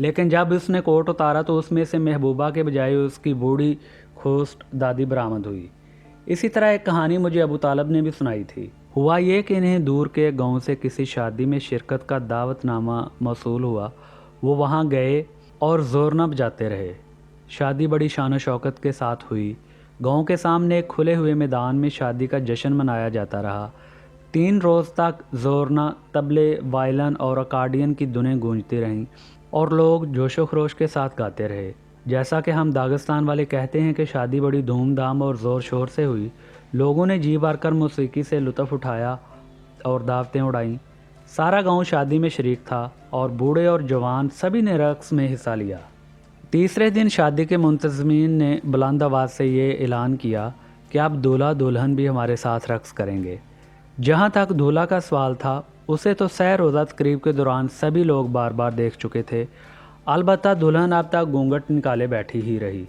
لیکن جب اس نے کوٹ اتارا تو اس میں سے محبوبہ کے بجائے اس کی بوڑھی کھوسٹ دادی برآمد ہوئی۔ اسی طرح ایک کہانی مجھے ابو طالب نے بھی سنائی تھی۔ ہوا یہ کہ انہیں دور کے گاؤں سے کسی شادی میں شرکت کا دعوت نامہ موصول ہوا۔ وہ وہاں گئے اور زورنا بجاتے رہے۔ شادی بڑی شان و شوکت کے ساتھ ہوئی۔ گاؤں کے سامنے ایک کھلے ہوئے میدان میں شادی کا جشن منایا جاتا رہا۔ 3 روز تک زورنا، طبلے، وائلن اور اکارڈین کی دھنیں گونجتی رہیں اور لوگ جوش و خروش کے ساتھ گاتے رہے۔ جیسا کہ ہم داغستان والے کہتے ہیں کہ شادی بڑی دھوم دھام اور زور شور سے ہوئی۔ لوگوں نے جی بھر کر موسیقی سے لطف اٹھایا اور دعوتیں اڑائیں۔ سارا گاؤں شادی میں شریک تھا اور بوڑھے اور جوان سبھی نے رقص میں حصہ لیا۔ تیسرے دن شادی کے منتظمین نے بلند آواز سے یہ اعلان کیا کہ اب دولہا دلہن بھی ہمارے ساتھ رقص کریں گے۔ جہاں تک دولہا کا سوال تھا، اسے تو سہ روزہ تقریب کے دوران سبھی لوگ بار بار دیکھ چکے تھے، البتہ دلہن اب تک گھونگھٹ نکالے بیٹھی ہی رہی،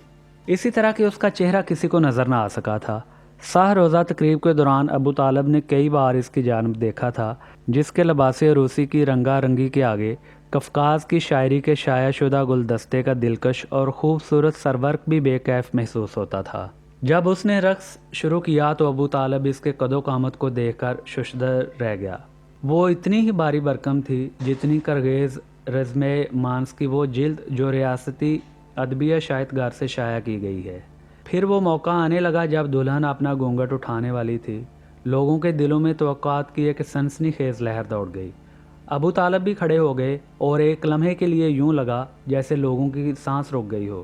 اسی طرح کہ اس کا چہرہ کسی کو نظر نہ آ سکا تھا۔ سہ روزہ تقریب کے دوران ابو طالب نے کئی بار اس کی جانب دیکھا تھا، جس کے لباس عروسی کی رنگا رنگی کے آگے کفکاز کی شاعری کے شائع شدہ گلدستے کا دلکش اور خوبصورت سرورق بھی بے کیف محسوس ہوتا تھا۔ جب اس نے رقص شروع کیا تو ابو طالب اس کے قد و قامت کو دیکھ کر ششدر رہ گیا۔ وہ اتنی ہی باری برکم تھی جتنی کرگیز رزمے مانس کی وہ جلد جو ریاستی ادبیہ شاہدگار سے شائع کی گئی ہے۔ پھر وہ موقع آنے لگا جب دلہن اپنا گھونگھٹ اٹھانے والی تھی۔ لوگوں کے دلوں میں توقعات کی ایک سنسنی خیز لہر دوڑ گئی۔ ابو طالب بھی کھڑے ہو گئے اور ایک لمحے کے لیے یوں لگا جیسے لوگوں کی سانس رک گئی ہو۔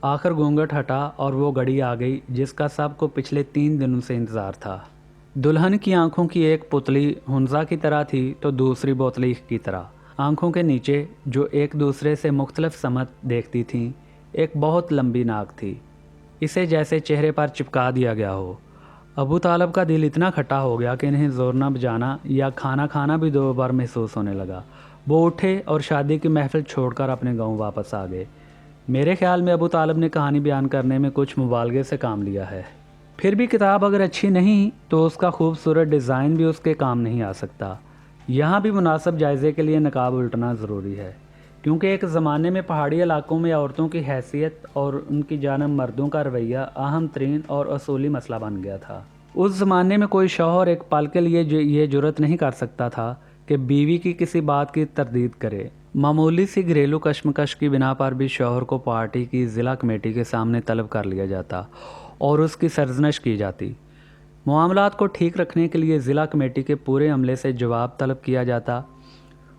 آخر گھونگھٹ ہٹا اور وہ گھڑی آ گئی جس کا سب کو پچھلے 3 دنوں سے انتظار تھا۔ دلہن کی آنکھوں کی ایک پتلی ہنزا کی طرح تھی تو دوسری بوتلیخ کی طرح۔ آنکھوں کے نیچے، جو ایک دوسرے سے مختلف سمت دیکھتی تھیں، ایک بہت لمبی ناک تھی، اسے جیسے چہرے پر چپکا دیا گیا ہو۔ ابو طالب کا دل اتنا کھٹا ہو گیا کہ انہیں زورنا بجانا یا کھانا کھانا بھی 2 بار محسوس ہونے لگا۔ وہ اٹھے اور شادی کی محفل چھوڑ کر اپنے گاؤں واپس آ گئے۔ میرے خیال میں ابو طالب نے کہانی بیان کرنے میں کچھ مبالغے سے کام لیا ہے۔ پھر بھی کتاب اگر اچھی نہیں تو اس کا خوبصورت ڈیزائن بھی اس کے کام نہیں آ سکتا۔ یہاں بھی مناسب جائزے کے لیے نقاب الٹنا ضروری ہے، کیونکہ ایک زمانے میں پہاڑی علاقوں میں عورتوں کی حیثیت اور ان کی جانب مردوں کا رویہ اہم ترین اور اصولی مسئلہ بن گیا تھا۔ اس زمانے میں کوئی شوہر ایک پل کے لیے یہ جرت نہیں کر سکتا تھا کہ بیوی کی کسی بات کی تردید کرے۔ معمولی سی گھریلو کشمکش کی بنا پر بھی شوہر کو پارٹی کی ضلع کمیٹی کے سامنے طلب کر لیا جاتا اور اس کی سرزنش کی جاتی۔ معاملات کو ٹھیک رکھنے کے لیے ضلع کمیٹی کے پورے عملے سے جواب طلب کیا جاتا۔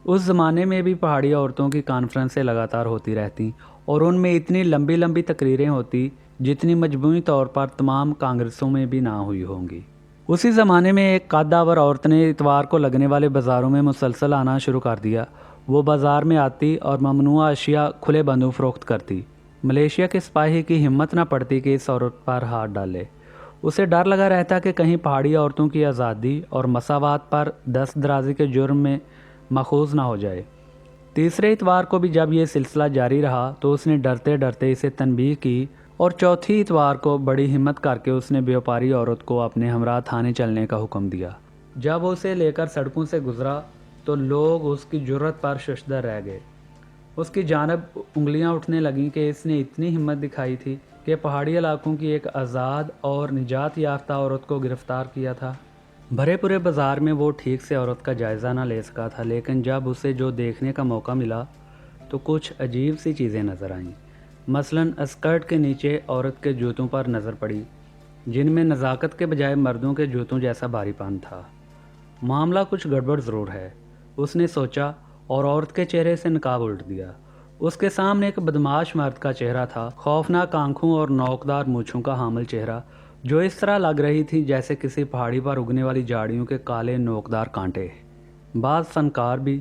اس زمانے میں بھی پہاڑی عورتوں کی کانفرنسیں لگاتار ہوتی رہتیں اور ان میں اتنی لمبی لمبی تقریریں ہوتی جتنی مجموعی طور پر تمام کانگریسوں میں بھی نہ ہوئی ہوں گی۔ اسی زمانے میں ایک قدآور عورت نے اتوار کو لگنے والے بازاروں میں مسلسل آنا شروع کر دیا۔ وہ بازار میں آتی اور ممنوعہ اشیاء کھلے بندوں فروخت کرتی۔ ملیشیا کے سپاہی کی ہمت نہ پڑتی کہ اس عورت پر ہاتھ ڈالے۔ اسے ڈر لگا رہتا کہ کہیں پہاڑی عورتوں کی آزادی اور مساوات پر دست درازی کے جرم میں ماخوذ نہ ہو جائے۔ تیسرے اتوار کو بھی جب یہ سلسلہ جاری رہا تو اس نے ڈرتے ڈرتے اسے تنبیہ کی اور چوتھی اتوار کو بڑی ہمت کر کے اس نے بیوپاری عورت کو اپنے ہمراہ تھانے چلنے کا حکم دیا۔ جب اسے لے کر سڑکوں سے گزرا تو لوگ اس کی جرت پر ششدر رہ گئے۔ اس کی جانب انگلیاں اٹھنے لگیں کہ اس نے اتنی ہمت دکھائی تھی کہ پہاڑی علاقوں کی ایک آزاد اور نجات یافتہ عورت کو گرفتار کیا تھا۔ بھرے پورے بازار میں وہ ٹھیک سے عورت کا جائزہ نہ لے سکا تھا، لیکن جب اسے جو دیکھنے کا موقع ملا تو کچھ عجیب سی چیزیں نظر آئیں۔ مثلاً اسکرٹ کے نیچے عورت کے جوتوں پر نظر پڑی، جن میں نزاکت کے بجائے مردوں کے جوتوں جیسا بھاری پن تھا۔ معاملہ کچھ گڑبڑ ضرور ہے، اس نے سوچا اور عورت کے چہرے سے نقاب الٹ دیا۔ اس کے سامنے ایک بدمعاش مرد کا چہرہ تھا، خوفناک آنکھوں اور نوکدار مونچھوں کا حامل چہرہ، جو اس طرح لگ رہی تھی جیسے کسی پہاڑی پر اگنے والی جھاڑیوں کے کالے نوکدار کانٹے۔ بعض فنکار بھی،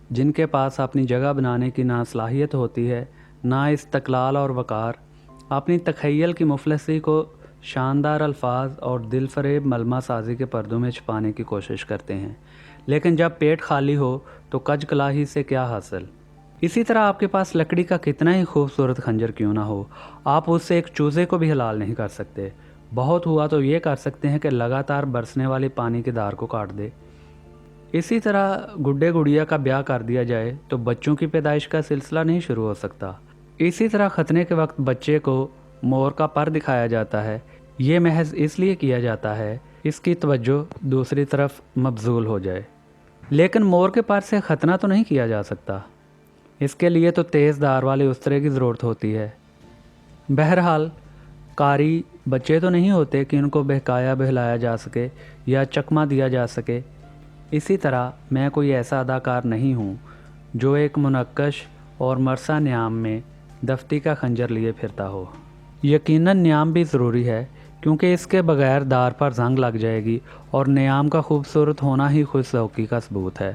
جن کے پاس اپنی جگہ بنانے کی نہ صلاحیت ہوتی ہے نہ استقلال اور وقار، اپنی تخیل کی مفلسی کو شاندار الفاظ اور دل فریب ملمہ سازی کے پردوں میں چھپانے کی کوشش کرتے ہیں، لیکن جب پیٹ خالی ہو تو کج کلاہی سے کیا حاصل۔ اسی طرح آپ کے پاس لکڑی کا کتنا ہی خوبصورت خنجر کیوں نہ ہو، آپ اس سے ایک چوزے کو بھی حلال نہیں کر سکتے۔ بہت ہوا تو یہ کر سکتے ہیں کہ لگاتار برسنے والے پانی کے دار کو کاٹ دے۔ اسی طرح گڈے گڑیا کا بیاہ کر دیا جائے تو بچوں کی پیدائش کا سلسلہ نہیں شروع ہو سکتا۔ اسی طرح ختنے کے وقت بچے کو مور کا پر دکھایا جاتا ہے، یہ محض اس لیے کیا جاتا ہے اس کی توجہ دوسری طرف مبذول ہو جائے، لیکن مور کے پر سے ختنہ تو نہیں کیا جا سکتا، اس کے لیے تو تیز دھار والے استرے کی ضرورت ہوتی ہے۔ بہرحال قاری بچے تو نہیں ہوتے کہ ان کو بہکایا بہلایا جا سکے یا چکمہ دیا جا سکے۔ اسی طرح میں کوئی ایسا اداکار نہیں ہوں جو ایک منقش اور مرثا نیام میں دفتی کا خنجر لیے پھرتا ہو۔ یقیناً نیام بھی ضروری ہے، کیونکہ اس کے بغیر دار پر زنگ لگ جائے گی، اور نیام کا خوبصورت ہونا ہی خوش ذوقی کا ثبوت ہے۔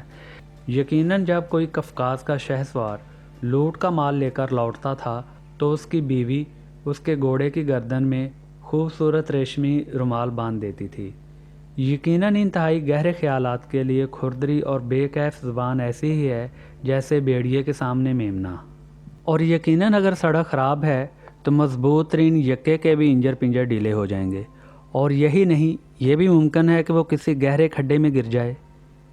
یقیناً جب کوئی قفقاز کا شہسوار لوٹ کا مال لے کر لوٹتا تھا تو اس کی بیوی اس کے گھوڑے کی گردن میں خوبصورت ریشمی رومال باندھ دیتی تھی۔ یقیناً انتہائی گہرے خیالات کے لیے کھردری اور بے کیف زبان ایسی ہی ہے جیسے بیڑیے کے سامنے میمنا۔ اور یقیناً اگر سڑک خراب ہے تو مضبوط ترین یکے کے بھی انجر پنجر ڈھیلے ہو جائیں گے، اور یہی نہیں، یہ بھی ممکن ہے کہ وہ کسی گہرے کھڈے میں گر جائے۔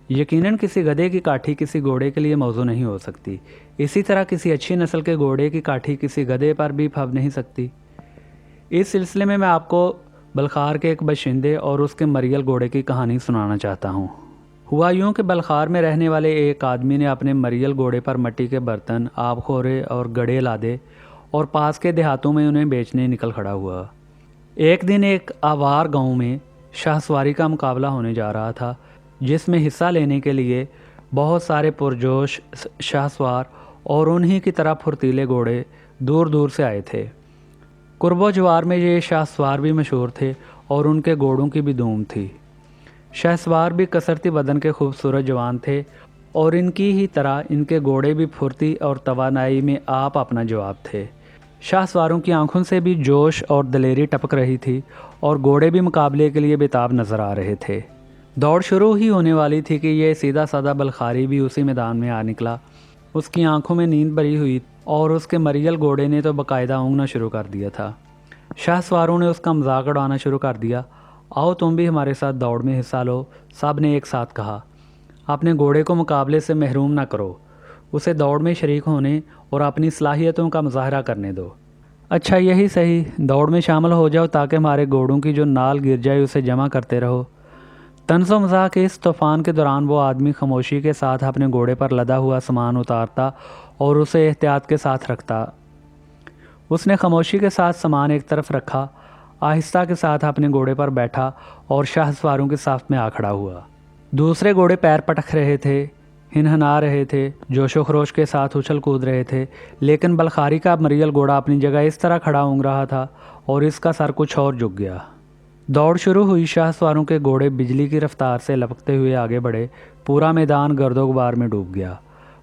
یقیناً کسی گدھے کی کاٹھی کسی گھوڑے کے لیے موزوں نہیں ہو سکتی، اسی طرح کسی اچھی نسل کے گھوڑے کی کاٹھی کسی گدھے پر بھی پھب نہیں سکتی۔ اس سلسلے میں آپ کو بلخار کے ایک باشندے اور اس کے مریل گھوڑے کی کہانی سنانا چاہتا ہوں۔ ہوا یوں کہ بلخار میں رہنے والے ایک آدمی نے اپنے مریل گھوڑے پر مٹی کے برتن، آب خورے اور گڑے لادے اور پاس کے دیہاتوں میں انہیں بیچنے نکل کھڑا ہوا۔ ایک دن ایک آوار گاؤں میں شاہ سواری کا مقابلہ ہونے جا رہا تھا، جس میں حصہ لینے کے لیے بہت سارے پرجوش شاہ سوار اور انہی کی طرح پھرتیلے گھوڑے دور دور سے آئے تھے۔ قرب و جوار میں یہ شاہ سوار بھی مشہور تھے اور ان کے گھوڑوں کی بھی دھوم تھی۔ شاہ سوار بھی کثرتی بدن کے خوبصورت جوان تھے، اور ان کی ہی طرح ان کے گھوڑے بھی پھرتی اور توانائی میں آپ اپنا جواب تھے۔ شاہ سواروں کی آنکھوں سے بھی جوش اور دلیری ٹپک رہی تھی، اور گھوڑے بھی مقابلے کے لیے بےتاب نظر آ رہے تھے۔ دوڑ شروع ہی ہونے والی تھی کہ یہ سیدھا سادہ بلخاری بھی اسی میدان میں آ نکلا۔ اس کی آنکھوں میں نیند بھری ہوئی اور اس کے مریل گھوڑے نے تو باقاعدہ اونگنا شروع کر دیا تھا۔ شاہ سواروں نے اس کا مذاق اڑانا شروع کر دیا۔ آؤ تم بھی ہمارے ساتھ دوڑ میں حصہ لو، سب نے ایک ساتھ کہا۔ اپنے گھوڑے کو مقابلے سے محروم نہ کرو، اسے دوڑ میں شریک ہونے اور اپنی صلاحیتوں کا مظاہرہ کرنے دو۔ اچھا یہی صحیح، دوڑ میں شامل ہو جاؤ تاکہ ہمارے گھوڑوں کی جو نال گر جائے اسے جمع کرتے رہو۔ طنز و مزاح کے اس طوفان کے دوران وہ آدمی خاموشی کے ساتھ اپنے گھوڑے پر لدا ہوا سامان اتارتا اور اسے احتیاط کے ساتھ رکھتا۔ اس نے خاموشی کے ساتھ سامان ایک طرف رکھا، آہستہ کے ساتھ اپنے گھوڑے پر بیٹھا اور شاہ سواروں کے صف میں آ کھڑا ہوا۔ دوسرے گھوڑے پیر پٹک رہے تھے، ہنہنا رہے تھے، جوش و خروش کے ساتھ اچھل کود رہے تھے، لیکن بلخاری کا مریل گھوڑا اپنی جگہ اس طرح کھڑا اونگ رہا تھا اور اس کا سر کچھ اور جھک گیا۔ دوڑ شروع ہوئی، شاہ سواروں کے گھوڑے بجلی کی رفتار سے لپکتے ہوئے آگے بڑھے، پورا میدان گرد و غبار میں ڈوب گیا۔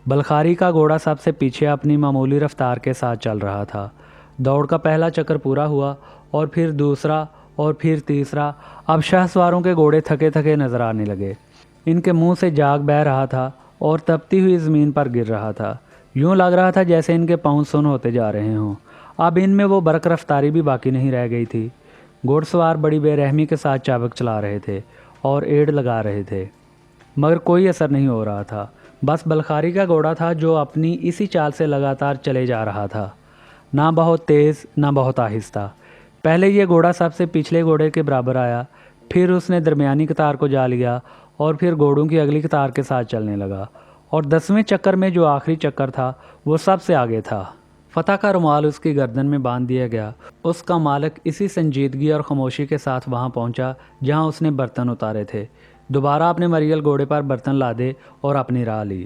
بلخاری کا گھوڑا سب سے پیچھے اپنی معمولی رفتار کے ساتھ چل رہا تھا۔ دوڑ کا پہلا چکر پورا ہوا اور پھر دوسرا اور پھر تیسرا۔ اب شاہ سواروں کے گھوڑے تھکے تھکے نظر آنے لگے، ان کے منہ سے جاگ بہہ رہا تھا اور تپتی ہوئی زمین پر گر رہا تھا۔ یوں لگ رہا تھا جیسے ان کے پاؤں سن ہوتے جا رہے ہوں۔ اب ان میں وہ برق رفتاری بھی باقی نہیں رہ گئی تھی۔ گھوڑ سوار بڑی بے رحمی کے ساتھ چابک چلا رہے تھے اور ایڑ لگا رہے تھے، مگر کوئی اثر نہیں ہو رہا تھا۔ بس بلخاری کا گھوڑا تھا جو اپنی اسی چال سے لگاتار چلے جا رہا تھا، نہ بہت تیز نہ بہت آہستہ۔ پہلے یہ گھوڑا سب سے پچھلے گھوڑے کے برابر آیا، پھر اس نے درمیانی قطار کو جا لیا اور پھر گھوڑوں کی اگلی قطار کے ساتھ چلنے لگا، اور 10ویں چکر میں جو آخری چکر تھا وہ سب سے آگے تھا۔ فتح کا رومال اس کی گردن میں باندھ دیا گیا۔ اس کا مالک اسی سنجیدگی اور خاموشی کے ساتھ وہاں پہنچا جہاں اس نے برتن اتارے تھے، دوبارہ اپنے مریل گھوڑے پر برتن لادے اور اپنی راہ لی۔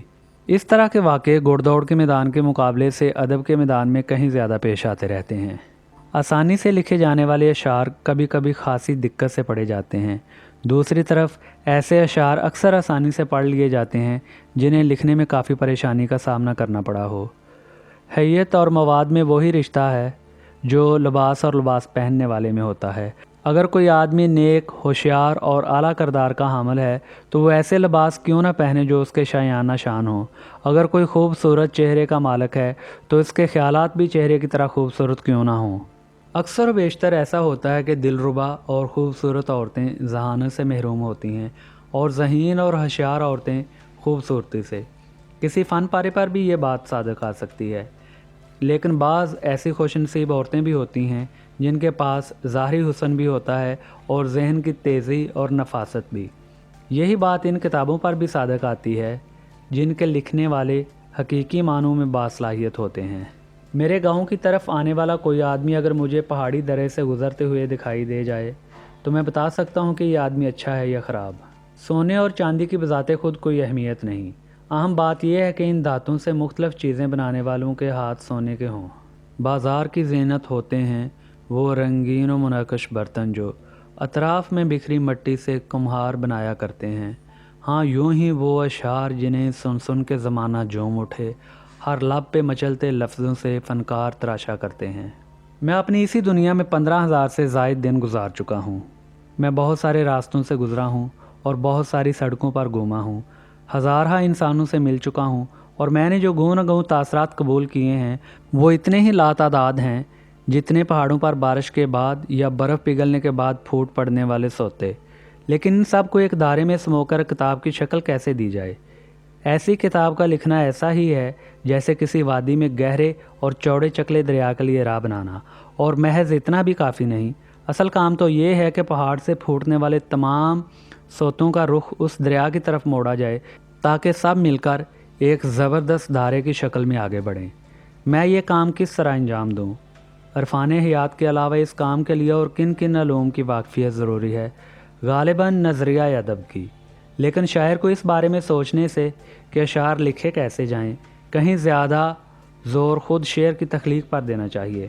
اس طرح کے واقعے گھوڑ دوڑ کے میدان کے مقابلے سے ادب کے میدان میں کہیں زیادہ پیش آتے رہتے ہیں۔ آسانی سے لکھے جانے والے اشعار کبھی کبھی خاصی دقت سے پڑھے جاتے ہیں، دوسری طرف ایسے اشعار اکثر آسانی سے پڑھ لیے جاتے ہیں جنہیں لکھنے میں کافی پریشانی کا سامنا کرنا پڑا ہو۔ حیت اور مواد میں وہی رشتہ ہے جو لباس اور لباس پہننے والے میں ہوتا ہے۔ اگر کوئی آدمی نیک، ہوشیار اور اعلیٰ کردار کا حامل ہے تو وہ ایسے لباس کیوں نہ پہنے جو اس کے شایانہ شان ہوں۔ اگر کوئی خوبصورت چہرے کا مالک ہے تو اس کے خیالات بھی چہرے کی طرح خوبصورت کیوں نہ ہوں۔ اکثر و بیشتر ایسا ہوتا ہے کہ دلربا اور خوبصورت عورتیں ذہانت سے محروم ہوتی ہیں اور ذہین اور ہوشیار عورتیں خوبصورتی سے۔ کسی فن پارے پر بھی یہ بات صادق آ سکتی ہے، لیکن بعض ایسی خوش نصیب عورتیں بھی ہوتی ہیں جن کے پاس ظاہری حسن بھی ہوتا ہے اور ذہن کی تیزی اور نفاست بھی۔ یہی بات ان کتابوں پر بھی صادق آتی ہے جن کے لکھنے والے حقیقی معنوں میں باصلاحیت ہوتے ہیں۔ میرے گاؤں کی طرف آنے والا کوئی آدمی اگر مجھے پہاڑی درے سے گزرتے ہوئے دکھائی دے جائے تو میں بتا سکتا ہوں کہ یہ آدمی اچھا ہے یا خراب۔ سونے اور چاندی کی بذات خود کوئی اہمیت نہیں، اہم بات یہ ہے کہ ان دھاتوں سے مختلف چیزیں بنانے والوں کے ہاتھ سونے کے ہوں۔ بازار کی زینت ہوتے ہیں وہ رنگین و منقش برتن جو اطراف میں بکھری مٹی سے کمہار بنایا کرتے ہیں۔ ہاں، یوں ہی وہ اشعار جنہیں سن سن کے زمانہ جوم اٹھے، ہر لب پہ مچلتے لفظوں سے فنکار تراشا کرتے ہیں۔ میں اپنی اسی دنیا میں 15,000 سے زائد دن گزار چکا ہوں۔ میں بہت سارے راستوں سے گزرا ہوں اور بہت ساری سڑکوں پر گھوما ہوں، ہزارہ انسانوں سے مل چکا ہوں، اور میں نے جو گوں نہ گوں تاثرات قبول کیے ہیں وہ اتنے ہی لاتعداد ہیں جتنے پہاڑوں پر بارش کے بعد یا برف پگھلنے کے بعد پھوٹ پڑنے والے سوتے۔ لیکن ان سب کو ایک دائرے میں سمو کر کتاب کی شکل کیسے دی جائے؟ ایسی کتاب کا لکھنا ایسا ہی ہے جیسے کسی وادی میں گہرے اور چوڑے چکلے دریا کے لیے راہ بنانا، اور محض اتنا بھی کافی نہیں۔ اصل کام تو یہ ہے کہ پہاڑ سے پھوٹنے والے تمام سوتوں کا رخ اس دریا کی طرف موڑا جائے تاکہ سب مل کر ایک زبردست دھارے کی شکل میں آگے بڑھیں۔ میں یہ کام کس طرح انجام دوں؟ عرفان حیات کے علاوہ اس کام کے لیے اور کن کن علوم کی واقفیت ضروری ہے؟ غالباً نظریہ ادب کی۔ لیکن شاعر کو اس بارے میں سوچنے سے کہ اشعار لکھے کیسے جائیں، کہیں زیادہ زور خود شعر کی تخلیق پر دینا چاہیے۔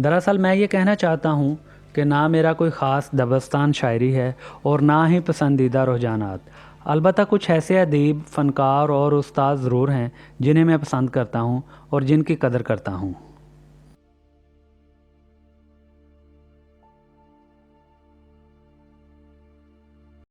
دراصل میں یہ کہنا چاہتا ہوں کہ نہ میرا کوئی خاص دبستان شاعری ہے اور نہ ہی پسندیدہ رجحانات۔ البتہ کچھ ایسے ادیب، فنکار اور استاد ضرور ہیں جنہیں میں پسند کرتا ہوں اور جن کی قدر کرتا ہوں۔